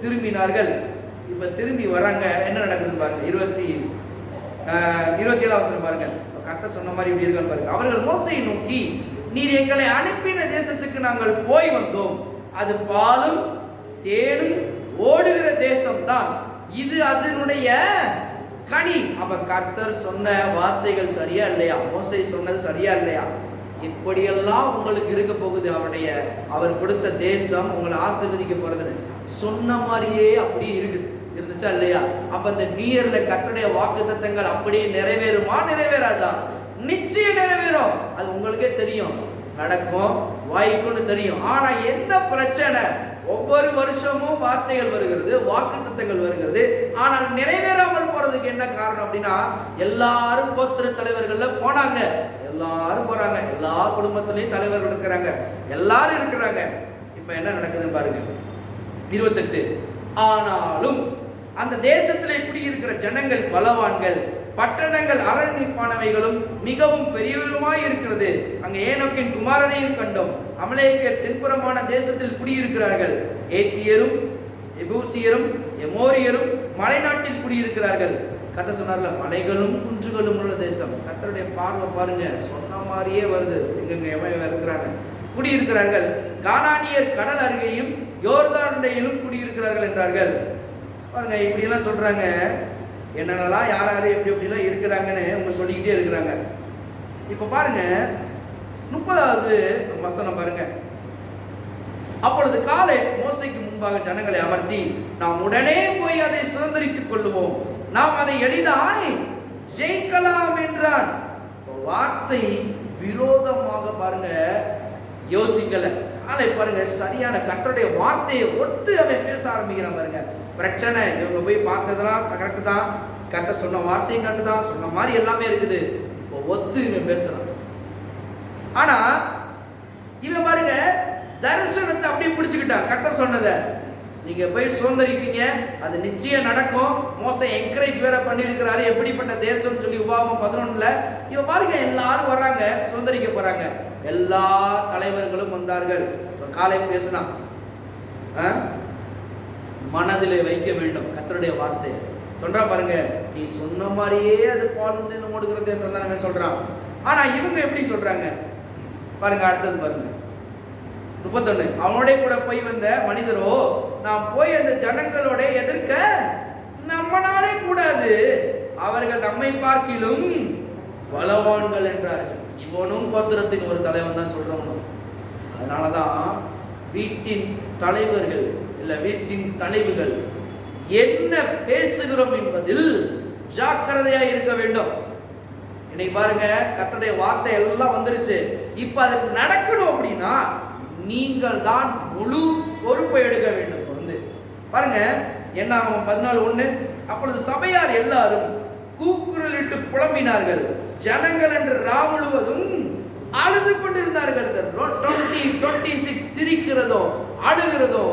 திரும்பினார்கள். இப்ப திரும்பி வராங்க. என்ன நடக்குதுன்னு பாருங்க. 27 வசனம் பாருங்க. கர்த்தர் சொன்ன மாதிரி இப்படி இருக்கான்னு பாருங்க. அவர்கள் மோசேயை நோக்கி, நீர் எங்களை அனுப்பின தேசத்துக்கு நாங்கள் போய் வந்தோம். அது பாலும் தேனும் ஓடுகிற தேசம் தான். இது அதனுடைய கனி. அப்ப கர்த்தர் சொன்ன வார்த்தைகள் சரியா இல்லையா? மோசே சொன்னது சரியா இல்லையா? இப்படியெல்லாம் உங்களுக்கு இருக்க போகுது. அவர் கொடுத்த தேசம் உங்களை ஆசீர்வதிக்க போறது சொன்ன மாதிரியே அப்படியே இருக்குது. இருந்துச்சா இல்லையா? அப்ப இந்த நியூ-இயர்ல கர்த்தருடைய வாக்குத்தத்தங்கள் அப்படியே நிறைவேறுமா? நிறைவேறாதா? நிச்சயம் நிறைவேறும். அது உங்களுக்கே தெரியும், நடக்கும், வாய்க்குன்னு தெரியும். ஆனா என்ன பிரச்சனை? ஒவ்வொரு வருஷமும் வார்த்தைகள் வருகிறது, வாக்குத்தத்தங்கள் வருகிறது, ஆனால் நிறைவேறாமல் போறதுக்கு என்ன காரணம் அப்படின்னா, எல்லாரும் கோத்திர தலைவர்கள்ல போனாங்க. எல்லாரும் போறாங்க. எல்லா குடும்பத்திலையும் தலைவர்கள் இருக்கிறாங்க, எல்லாரும் இருக்கிறாங்க. இப்ப என்ன நடக்குதுன்னு பாருங்க. 28 ஆனாலும் அந்த தேசத்திலே குடியிருக்கிற ஜனங்கள் பலவான்கள், பட்டணங்கள் அரண்யமானவைகளும் மிகவும் பெரியவருமாய் இருக்கிறது. அங்கே ஏனோக்கின் குமாரரையும் கண்டோம். அமலேக்கியர் தென்புறமான தேசத்தில் குடியிருக்கிறார்கள். ஏத்தியரும் எபூசியரும் எமோரியரும் மலைநாட்டில் குடியிருக்கிறார்கள். கர்த்தர் சொன்னார்ல, மலைகளும் குன்றுகளும் உள்ள தேசம். கர்த்தருடைய பார்வை பாருங்க, சொன்ன மாதிரியே வருது. எங்கெங்க எவன் இருக்கிறாங்க? குடியிருக்கிறார்கள். கானானியர் கடல் அருகேயும் யோர்தானிலும் குடியிருக்கிறார்கள் என்றார்கள். பாருங்க, இப்படியெல்லாம் சொல்றாங்க. என்னென்னலாம் யார் யார் எப்படி எப்படிலாம் இருக்கிறாங்கன்னு அவங்க சொல்லிக்கிட்டே இருக்கிறாங்க. இப்போ பாருங்க 30வது வசனம் பாருங்க. அப்பொழுது காலை மோசைக்கு முன்பாக ஜனங்களை அமர்த்தி, நாம் உடனே போய் அதை சுதந்திரித்துக் கொள்ளுவோம், நாம் அதை எளிதாய் ஜெயிக்கலாம் என்றான். வார்த்தை விரோதமாக பாருங்க யோசிக்கல. காலை பாருங்க, சரியான கர்த்தருடைய வார்த்தையை ஒத்து அவன் பேச ஆரம்பிக்கிறான். பாருங்க பிரச்சனை, இவங்க போய் பார்த்ததெல்லாம் கரெக்டு தான், கர்த்தர் சொன்ன வார்த்தையும் கரெக்டு தான், சொன்ன மாதிரி எல்லாமே இருக்குது. இப்போ ஒத்து இவன் பேசலாம். ஆனா இவன் பாருங்க தரிசனத்தை அப்படியே பிடிச்சுக்கிட்டான். கர்த்தர் சொன்னதை நீங்க போய் சுதந்திரிப்பீங்க, அது நிச்சயம் நடக்கும். மோசே என்கரேஜ் வேற பண்ணியிருக்கிறாரு, எப்படிப்பட்ட தேசம் சொல்லி உபாகமம் 11ல. இவன் பாருங்க எல்லாரும் வர்றாங்க, சுதந்திரிக்க போறாங்க. எல்லா தலைவர்களும் வந்தார்கள். காலை பேசினா மனதிலே வைக்க வேண்டும் கர்த்தருடைய வார்த்தையை சொல்றா. பாருங்க, நீ சொன்ன மாதிரியே அது பாலும் ஓடுகிற தேசம் தானே சொல்றான். ஆனா இவங்க எப்படி சொல்றாங்க பாருங்க. அடுத்தது பாருங்க, 31 அவனோட கூட போய் வந்த மனிதரோ, நாம் போய் அந்த ஜனங்களோட எதிர்க்க நம்மனாலே கூடாது, அவர்கள் நம்மை பார்க்கிலும் பலவான்கள் என்றார்கள். இவனும் கோத்திரத்தின் ஒரு தலைவன் தான் சொல்றவனும். அதனாலதான் வீட்டின் தலைவர்கள் இல்ல வீட்டின் தலைவிகள் என்ன பேசுகிறோம் என்பதில் ஜாக்கிரதையா இருக்க வேண்டும். இன்னைக்கு பாருங்க, கர்த்தருடைய வார்த்தை எல்லாம் வந்துருச்சு. இப்ப அதுக்கு நடக்கணும் அப்படின்னா நீங்கள் தான் முழு பொறுப்பை எடுக்க வேண்டும். பாருங்க என்ன 14:1, அப்பொழுது சபையார் எல்லாரும் கூக்குரலிட்டு புலம்பினார்கள், ஜனங்கள் என்று முழுவதும் அழுது கொண்டிருந்தார்கள். 26 சிரிக்கிறதோ அழுகிறதோ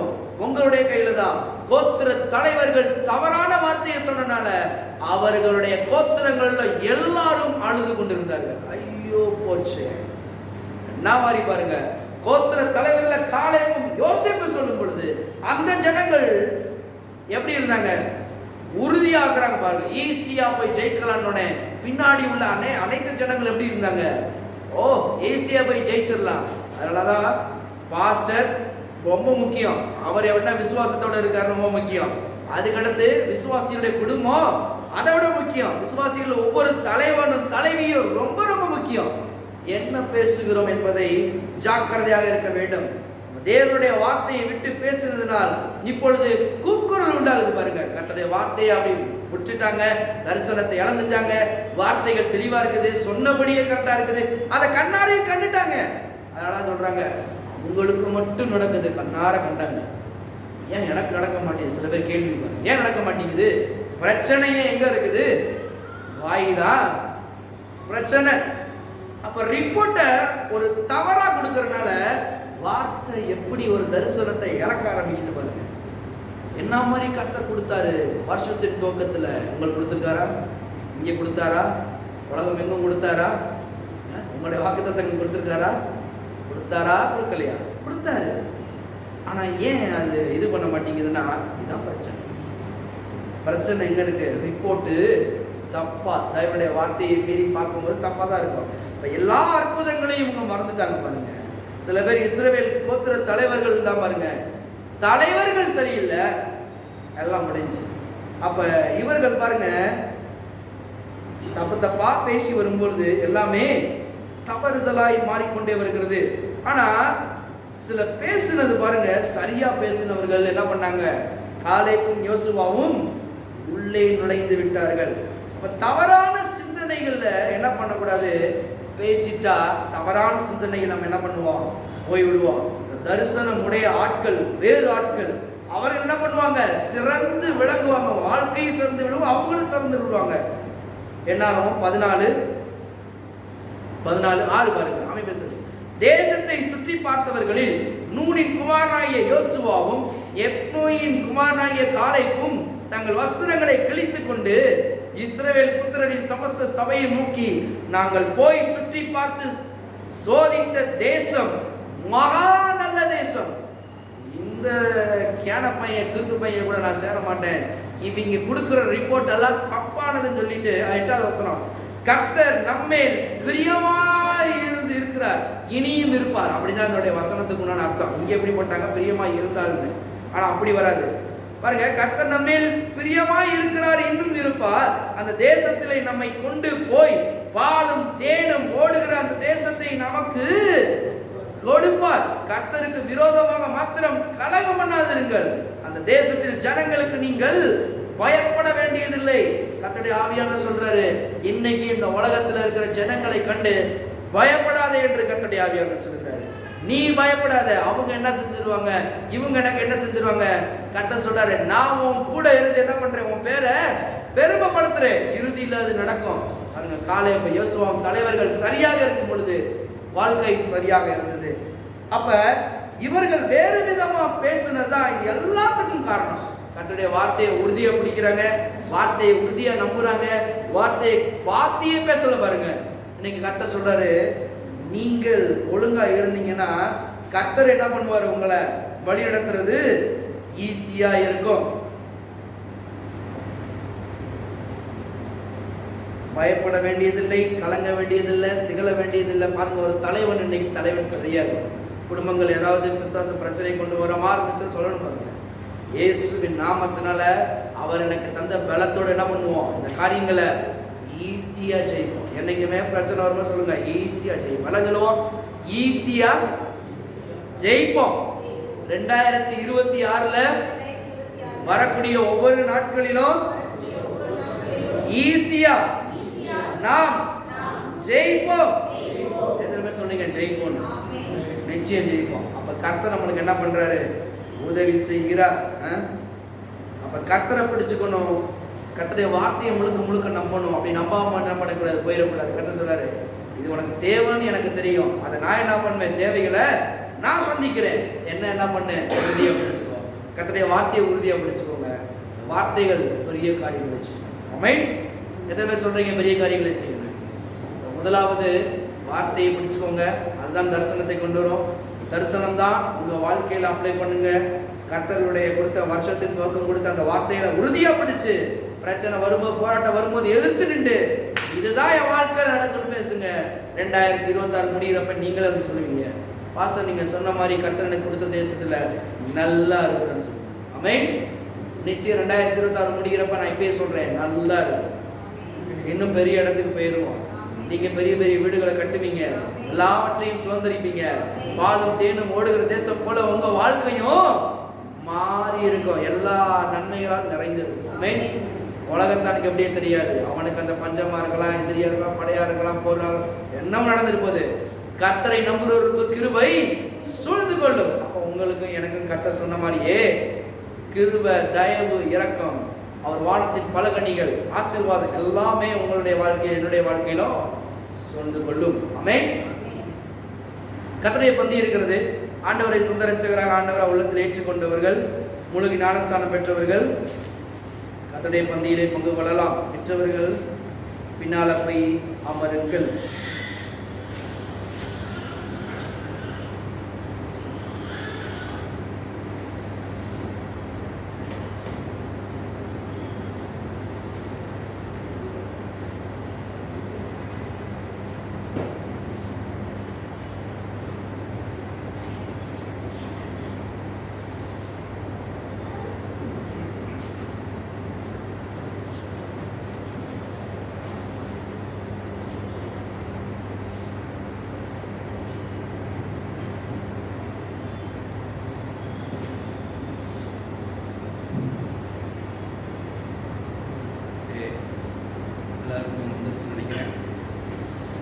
உங்களுடைய கையில தான். கோத்திர தலைவர்கள் தவறான வார்த்தையை சொன்னனால அவர்களுடைய கோத்திரங்கள்ல எல்லாரும் அழுது கொண்டிருந்தார்கள். ஐயோ போச்சு. என்ன மாதிரி பாருங்க, கோத்திர தலைவர்கள காலேபும் யோசேப்பு சொல்லும் பொழுது அந்த ஜனங்கள் எப்படி இருந்தாங்க? உறுதியாக்குறாங்க பாருங்க. ஈஸியா போய் ஜெயிக்கலான்னு பின்னாடி உள்ள அனைத்து ஜனங்கள் எப்படி இருந்தாங்க? ஓ, ஈஸியா போய் ஜெயிச்சிடலாம். அதனாலதான் பாஸ்டர் ரொம்ப முக்கியம். அவர் என்ன விசுவாசத்தோட இருக்காரு ரொம்ப முக்கியம். அதுக்கடுத்து விசுவாசிகளுடைய குடும்பம் அதை விட முக்கியம். விசுவாசிகள் ஒவ்வொரு தலைவனும் தலைவியும் ரொம்ப ரொம்ப முக்கியம். என்ன பேசுகிறோம் என்பதை ஜாக்கிரதையாக இருக்க வேண்டும். தேவனுடைய வார்த்தையை விட்டு பேசுனதுனால் இப்பொழுது கூக்குரல் உண்டாகுது பாருங்க. கர்த்தருடைய வார்த்தையை அப்படி விட்டுட்டாங்க, தரிசனத்தை இழந்துட்டாங்க. வார்த்தைகள் தெளிவா இருக்குது, சொன்னபடியே கரெக்டா இருக்குது, அதை கண்ணாரையும் கண்டுட்டாங்க. அதனால சொல்றாங்க, உங்களுக்கு மட்டும் நடக்குது, கண்ணார கண்டாங்க, ஏன் எனக்கு நடக்க மாட்டேங்குது? சில பேர் கேள்வி, ஏன் நடக்க மாட்டேங்குது? பிரச்சனையே எங்க இருக்குது? வாய்தான் பிரச்சனை. அப்ப ரிப்போர்ட்ட ஒரு தவறா கொடுக்கறதுனால வார்த்தை எப்படி ஒரு தரிசனத்தை இழக்க ஆரம்பிக்குது பாருங்க. என்ன மாதிரி கர்த்தர் கொடுத்தாரு வருஷத்தின் துவக்கத்துல? உங்களுக்கு கொடுத்துருக்காரா? இங்க கொடுத்தாரா? உலகம் எங்கும் கொடுத்தாரா? உங்களுடைய வாக்குத்தத்தங்கள் கொடுத்துருக்காரா? கொடுத்தாரா? கொடுக்கலையா? கொடுத்தாரு. ஆனா ஏன் அது இது பண்ண மாட்டேங்குதுன்னா இதுதான் பிரச்சனை. பிரச்சனை எங்க இருக்கு? ரிப்போர்ட்டு தப்பா, தேவனுடைய வார்த்தையை மீறி பார்க்கும்போது தப்பா தான் இருக்கும். இப்ப எல்லா அற்புதங்களையும் இவங்க மறந்துட்டாங்க பாருங்க. சில பேர் இஸ்ரவேல் கோத்திர தலைவர்கள் தான் பாருங்க, தலைவர்கள் சரியில்லை, எல்லாம் முடிஞ்சு. அப்ப இவர்கள் பாருங்க தப்பா பேசி வரும்பொழுது எல்லாமே தவறுதலாய் மாறிக்கொண்டே வருகிறது. ஆனா சில பேசுனது பாருங்க, சரியா பேசினவர்கள் என்ன பண்ணாங்க? காலேபும் யோசுவாவும் உள்ளே நுழைந்து விட்டார்கள். இப்ப தவறான சிந்தனைகள்ல என்ன பண்ணக்கூடாது? பேசிட்டா தவறான சிந்தனைகள் நம்ம என்ன பண்ணுவோம்? போய்விடுவோம். தரிசனம் உடைய ஆட்கள், வேறு ஆட்கள், அவர்கள் என்ன பண்ணுவாங்க? சிறந்து விளங்குவாங்க, வாழ்க்கையை சிறந்து விடுவோம், அவங்களும் சிறந்து விடுவாங்க. என்ன ஆகும்? 14:6 பாருங்க. அவன் பேசுறது, தேசத்தை சுற்றி பார்த்தவர்களில் நூனின் குமாரனாகிய யோசுவாவும் எப்னோயின் குமாரனாகிய காலேபும் தங்கள் வஸ்திரங்களை கிழித்துக் கொண்டு இஸ்ரவேல் புத்திரரின் சமஸ்த சபையை நோக்கி, நாங்கள் போய் சுற்றி பார்த்து சோதித்த தேசம் மகா நல்ல தேசம். இந்த கேன பையன் கிறுக்கு பையன் கூட நான் சேர மாட்டேன், இவங்க கொடுக்கிற ரிப்போர்ட் எல்லாம் தப்பானதுன்னு சொல்லிட்டு 8வது வசனம், கர்த்தர் நம்மேல் பிரியமாய் இருந்து இருக்கிறார், இனியும் இருப்பார். அப்படிதான் என்னுடைய வசனத்துக்கு உண்டான அர்த்தம். இங்க எப்படி போட்டாங்க? பிரியமாய் இருந்தால்னு. ஆனா அப்படி வராது பாருங்க. கர்த்தர் நம்மேல் பிரியமாய் இருக்கிறார், இன்னும் இருப்பார். அந்த தேசத்திலே நம்மை கொண்டு போய் பாலும் தேனும் ஓடுகிற அந்த தேசத்தை நமக்கு கொடுப்பார். கர்த்தருக்கு விரோதமாக மாத்திரம் கலகம் பண்ணாதிருங்கள். அந்த தேசத்தில் ஜனங்களுக்கு நீங்கள் பயப்பட வேண்டியதில்லை. கர்த்தருடைய ஆவியானவர் சொல்றாரு, இன்னைக்கு இந்த உலகத்தில் இருக்கிற ஜனங்களை கண்டு பயப்படாதே என்று கர்த்தருடைய ஆவியானவர் சொல்றாரு. நீ பயப்படாத, அவங்க என்ன செஞ்சிருவாங்க, இவங்க எனக்கு என்ன செஞ்சிருவாங்க? கர்த்தர் சொல்றாரு, நான் உன் கூட இருந்து என்ன பண்றேன்? உன் பேரை பெருமைப்படுத்துறேன். இறுதியில் அது நடக்கும். அதுங்க காலேப் யோசுவாவும் தலைவர்கள் சரியாக இருக்கும் பொழுது வாழ்க்கை சரியாக இருந்தது. அப்ப இவர்கள் வேறு விதமா பேசுனதுதான் இது எல்லாத்துக்கும் காரணம். கர்த்தருடைய வார்த்தையை உறுதியா பிடிக்கிறாங்க, வார்த்தையை உறுதியா நம்புறாங்க, வார்த்தையே பேசல பாருங்க. இன்னைக்கு கர்த்தர் சொல்றாரு, நீங்கள் ஒழுங்கா இருந்தீங்கன்னா கர்த்தர் என்ன பண்ணுவாரு? உங்களை வழி நடத்துறது ஈஸியா இருக்கும். பயப்பட வேண்டியதில்லை, கலங்க வேண்டியதில்லை, திகழ வேண்டியதில்லை. பாருங்க, ஒரு தலைவன் இன்னைக்கு தலைவன் சரியா இருக்கும். குடும்பங்கள் ஏதாவது பிசாசு பிரச்சனை கொண்டு வர மாதிரி இருந்துச்சுன்னு சொல்லணும் பாருங்க. இயேசுவின் நாமத்தினால அவர் எனக்கு தந்த பலத்தோடு என்ன பண்ணுவோம், இந்த காரியங்களை ஈஸியா ஜெயிப்போம். என்னைக்குமே பிரச்சனை வரும்போது சொல்லுங்க, ஈஸியா ஜெயிப்போம். எல்லாம் சொல்லுவோம், ஈஸியா ஜெயிப்போம். 2026 வரக்கூடிய ஒவ்வொரு நாட்களிலும் ஈஸியா நாம் ஜெயிப்போம். எத்தனை பேர் சொன்னீங்க ஜெயிப்போம்? நிச்சயம் ஜெயிப்போம். அப்ப கர்த்தர் நம்மளுக்கு என்ன பண்றாரு, உதவி செய்கிறார். அப்ப கர்த்தரை பிடிச்சுக்கணும், கர்த்தருடைய வார்த்தையை முழுக்க முழுக்க நம்பணும். அப்படி நம்பாம என்ன பண்ணக்கூடாது, போயிடக்கூடாது. கர்த்தர் சொல்றாரு, இது உனக்கு தேவைன்னு எனக்கு தெரியும், அதை நான் என்ன பண்ணுவேன், தேவைகளை நான் சந்திக்கிறேன். என்ன பண்ணு, உறுதியா பிடிச்சுக்கோ. கர்த்தருடைய வார்த்தையை உறுதியா பிடிச்சுக்கோங்க. வார்த்தைகள் பெரிய காரியங்களை செய்யும். ஆமென். எத்தனை பேர் சொல்றீங்க பெரிய காரியங்களை செய்யணும்? முதலாவது வார்த்தையை பிடிச்சுக்கோங்க. அதுதான் தரிசனத்தை கொண்டு வரும். தரிசனம் தான் உங்க வாழ்க்கையில அப்ளை பண்ணுங்க. கர்த்தருடைய கொடுத்த வருஷத்தின் துவக்கம் கொடுத்த அந்த வார்த்தைகளை உறுதியா பிடிச்சு, பிரச்சனை வரும்போது, போராட்டம் வரும்போது எதிர்த்து நின்று, இதுதான் என் வாழ்க்கையில் நடக்குன்னு பேசுங்க. 2026 முடிகிறப்ப நீங்களே அப்படி சொல்லுவீங்க, பாஸ்டர் நீங்க சொன்ன மாதிரி கர்த்தர் எனக்கு கொடுத்த தேசத்துல நல்லா இருக்குன்னு சொல்லுங்க. ஆமென். நிச்சயம் 2026 முடிகிறப்ப நான் இப்பயே சொல்றேன், நல்லா இருக்கும். இன்னும் பெரிய இடத்துக்கு போயிடுவோம். நீங்க பெரிய பெரிய வீடுகளை கட்டுவீங்க, எல்லாவற்றையும் சுதந்திரிப்பீங்க. பாலும் தேனும் ஓடுகிற தேசம் போல உங்க வாழ்க்கையும் மாறி இருக்கும். எல்லா நன்மைகளால் நிறைந்திருக்கும். ஆமென். உலகத்தானுக்கு எப்படியே தெரியாது, அவனுக்கு அந்த பஞ்சமா இருக்கலாம், எதிரியா இருக்கலாம், படையா இருக்கலாம், போரால் என்ன நடந்திருப்போது. கர்த்தரை நம்புறவருக்கு கிருபை சூழ்ந்து கொள்ளும். அப்போ உங்களுக்கும் எனக்கும் கர்த்தர் சொன்ன மாதிரியே கிருபை, தயவு, இரக்கம், அவர் வானத்தின் பல கனிகள், ஆசீர்வாதம் எல்லாமே உங்களுடைய வாழ்க்கை, என்னுடைய வாழ்க்கையிலும் சூழ்ந்து கொள்ளும். ஆமென். கர்த்தருடைய பந்தி இருக்கிறது. ஆண்டவரை சொந்த இரட்சகராக ஆண்டவரை உள்ளத்தில் ஏற்றுக்கொண்டவர்கள், முழுகி ஞானஸ்தானம் பெற்றவர்கள் கர்த்தருடைய பந்தியிலே பங்கு கொள்ளலாம். பெற்றவர்கள் பின்னால போய் அமருங்கள்.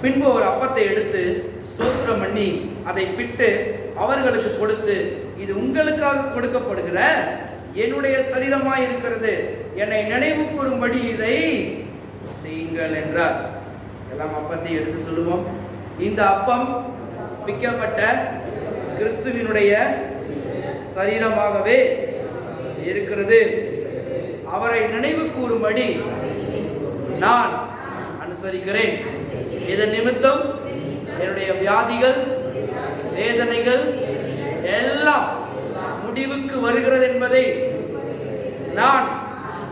பின்பு ஒரு அப்பத்தை எடுத்து ஸ்தோத்திரம் பண்ணி அதை பிட்டு அவர்களுக்கு கொடுத்து, இது உங்களுக்காக கொடுக்கப்படுகிற என்னுடைய சரீரமாய் இருக்கிறது, என்னை நினைவு கூறும்படி இதை செய்யுங்கள் என்றார். எல்லாம் அப்பத்தை எடுத்து சொல்லுவோம். இந்த அப்பம் பிக்கப்பட்ட கிறிஸ்துவினுடைய சரீரமாகவே இருக்கிறது. அவரை நினைவு கூறும்படி நான் அனுசரிக்கிறேன். இதன் நிமித்தம் என்னுடைய வியாதிகள், வேதனைகள் எல்லாம் முடிவுக்கு வருகிறது என்பதை நான்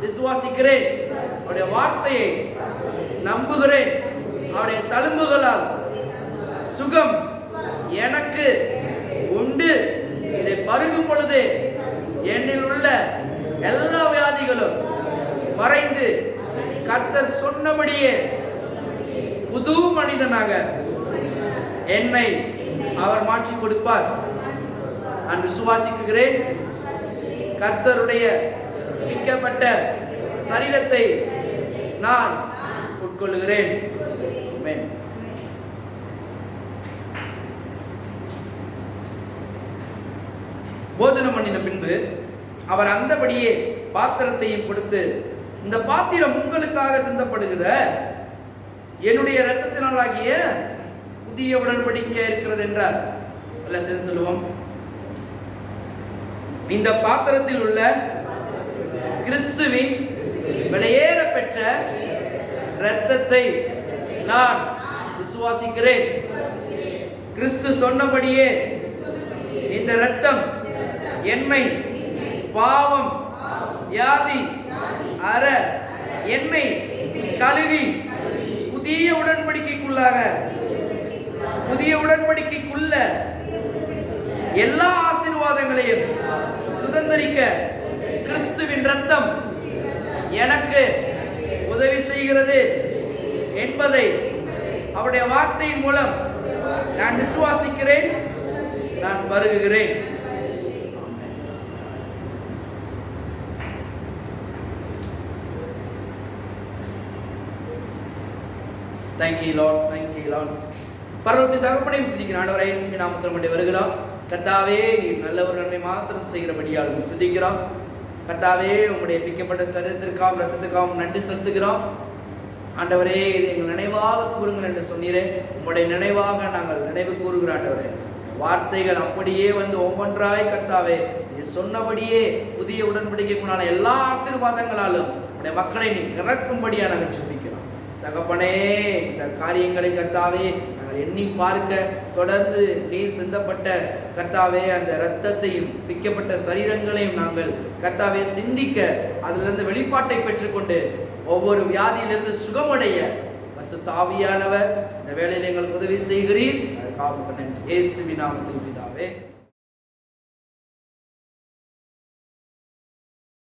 விசுவாசிக்கிறேன். அவருடைய வார்த்தையை நம்புகிறேன். அவருடைய தழும்புகளால் சுகம் எனக்கு உண்டு. இதை பருகும் பொழுது என்னில் உள்ள எல்லா வியாதிகளும் மறைந்து கர்த்தர் சொன்னபடியே புது மனிதனாக என்னை அவர் மாற்றி கொடுப்பார். நான் விசுவாசிக்கிறேன். கர்த்தருடைய பிக்கப்பட்ட சரீரத்தை நான் உட்கொள்கிறேன். ஆமென். போஜனம் பண்ணின பின்பு அவர் அந்தபடியே பாத்திரத்தையும் கொடுத்து, இந்த பாத்திரம் உங்களுக்காக சிந்தப்படுகிற என்னுடைய இரத்தத்தினாலாகிய புதிய உடன்படிக்கையா இருக்கிறது என்றார். எல்லாம் சொல்லுவோம். இந்த பாத்திரத்தில் உள்ள கிறிஸ்துவின் விலையேற பெற்ற இரத்தத்தை நான் விசுவாசிக்கிறேன். கிறிஸ்து சொன்னபடியே இந்த இரத்தம் என்னை பாவம், வியாதி அற என்னை கழுவி புதிய உடன்படிக்கைக்குள்ளாக, புதிய உடன்படிக்கைக்குள்ள எல்லா ஆசீர்வாதங்களையும் சுதந்தரிக்க கிறிஸ்துவின் ரத்தம் எனக்கு உதவி செய்கிறது என்பதை அவருடைய வார்த்தையின் மூலம் நான் விசுவாசிக்கிறேன், நான் பருகுகிறேன். Thank you Lord, thank you Lord. பரலோகத்தின் தகப்பனே துதிக்கிறேன். ஆண்டவரே இயேசுவின் நாமத்தில் கொண்டு வருகிறோம். கர்த்தாவே நீர் நல்லவர், நன்மை மாத்திரம் செய்கிறபடியால் துதிக்கிறோம். கர்த்தாவே உம்முடைய பிக்கப்பட்ட சரீரத்திற்காகவும் இரத்தத்திற்காகவும் நன்றி செலுத்துகிறோம். ஆண்டவரே இது எங்கள் நினைவாக கூறுங்கள் என்று சொன்னீரே, உம்முடைய நினைவாக நாங்கள் நினைவு கூறுகிறோம். ஆண்டவரே வார்த்தைகள் அப்படியே வந்து ஒவ்வொன்றாய் கர்த்தாவே நீ சொன்னபடியே புதிய உடன்படிக்கைக்குள்ளான எல்லா ஆசீர்வாதங்களாலும் உடைய மக்களை நீ நிரப்பும்படியாக நாங்கள் ஜெபிக்கிறோம். தகப்பனே இந்த காரியங்களை கர்த்தாவே நாங்கள் எண்ணி பார்க்க, தொடர்ந்து நீர் சிந்தப்பட்ட கர்த்தாவே அந்த இரத்தத்தையும் பிக்கப்பட்ட சரீரங்களையும் நாங்கள் கர்த்தாவே சிந்திக்க, அதிலிருந்து வெளிப்பாட்டை பெற்றுக்கொண்டு ஒவ்வொரு வியாதியிலிருந்து சுகமடைய பரிசுத்த ஆவியானவர் இந்த வேளையில் எங்களுக்கு உதவி செய்கிறீர். அதற்காக நன்றி. இயேசுவின் நாமத்தில் பிதாவே.